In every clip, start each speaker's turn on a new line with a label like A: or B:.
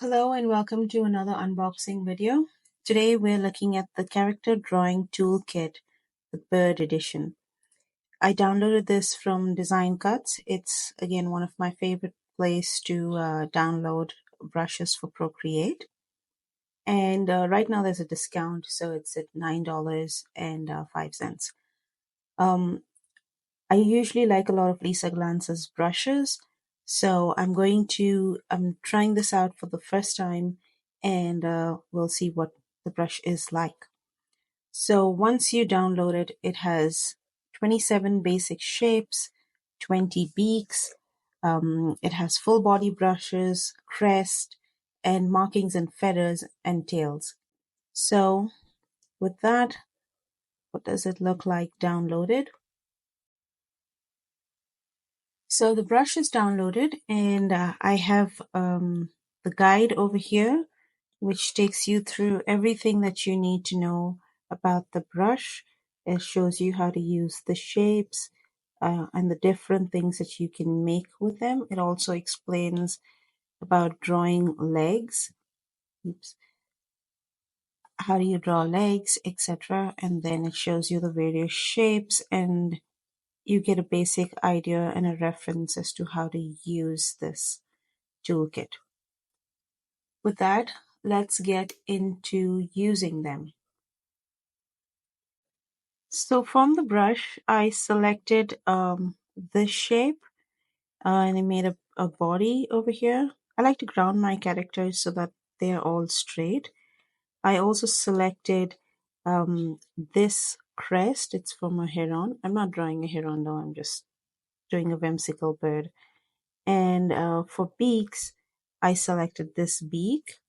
A: Hello and welcome to another unboxing video. Today we're looking at the character drawing toolkit, the bird edition. I downloaded this from Design Cuts. It's again one of my favorite places to download brushes for Procreate. And right now there's a discount, so it's at $9.05. Um, I usually like a lot of Lisa Glance's brushes, so I'm trying this out for the first time, and we'll see what the brush is like. So once you download it, it has 27 basic shapes, 20 beaks, it has full body brushes, crest, and markings and feathers and tails. So with that, what does it look like downloaded? So the brush is downloaded, and I have the guide over here, which takes you through everything that you need to know about the brush. It shows you how to use the shapes and the different things that you can make with them. It also explains about drawing legs. Oops. How do you draw legs, etc. And then it shows you the various shapes, and you get a basic idea and a reference as to how to use this toolkit. With that, let's get into using them. So from the brush, I selected this shape and I made a body over here. I like to ground my characters so that they're all straight. I also selected this crest. It's from a heron. I'm not drawing a heron though, I'm just doing a whimsical bird. And for beaks, I selected this beak.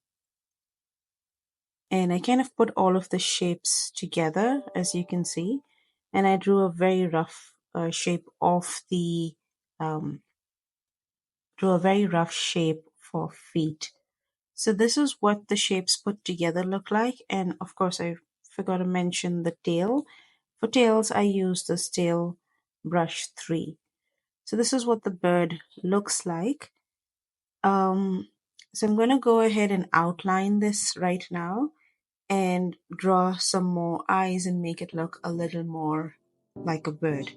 A: And I kind of put all of the shapes together, as you can see. And I drew a very rough shape of the, drew a very rough shape for feet. So this is what the shapes put together look like. And of course, I forgot to mention the tail. For tails, I used this tail brush 3. So this is what the bird looks like. So I'm going to go ahead and outline this right now and draw some more eyes and make it look a little more like a bird.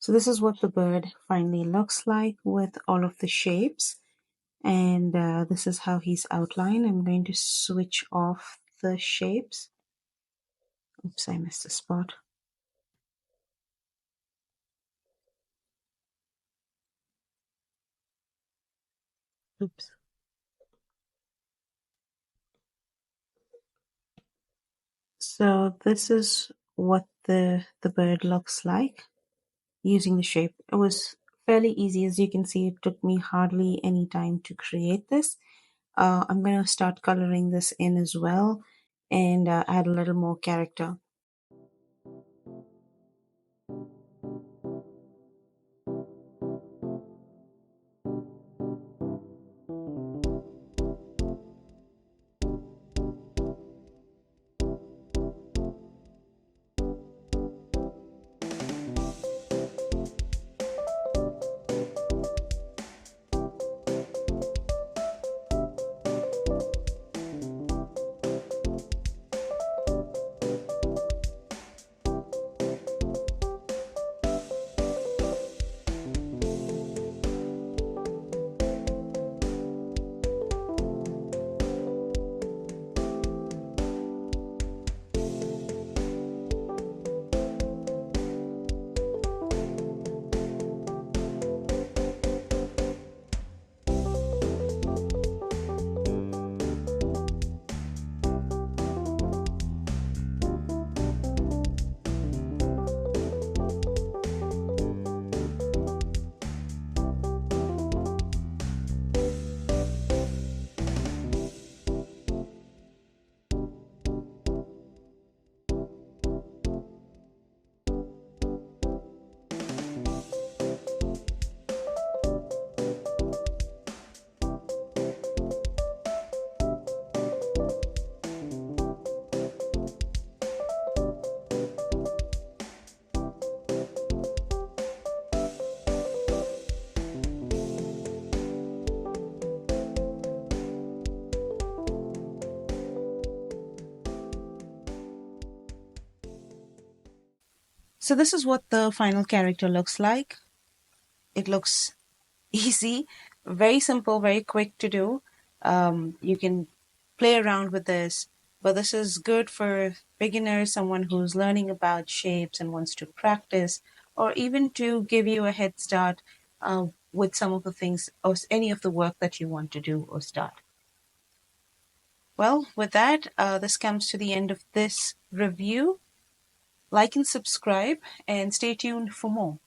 A: So this is what the bird finally looks like with all of the shapes. And this is how he's outlined. I'm going to switch off the shapes. Oops, I missed a spot. Oops. So this is what the bird looks like using the shape. It was fairly easy. As you can see, it took me hardly any time to create this. I'm going to start coloring this in as well and add a little more character. So this is what the final character looks like. It looks easy, very simple, very quick to do. You can play around with this, but this is good for beginners, someone who's learning about shapes and wants to practice, or even to give you a head start with some of the things or any of the work that you want to do or start. Well, with that, this comes to the end of this review. Like and subscribe, and stay tuned for more.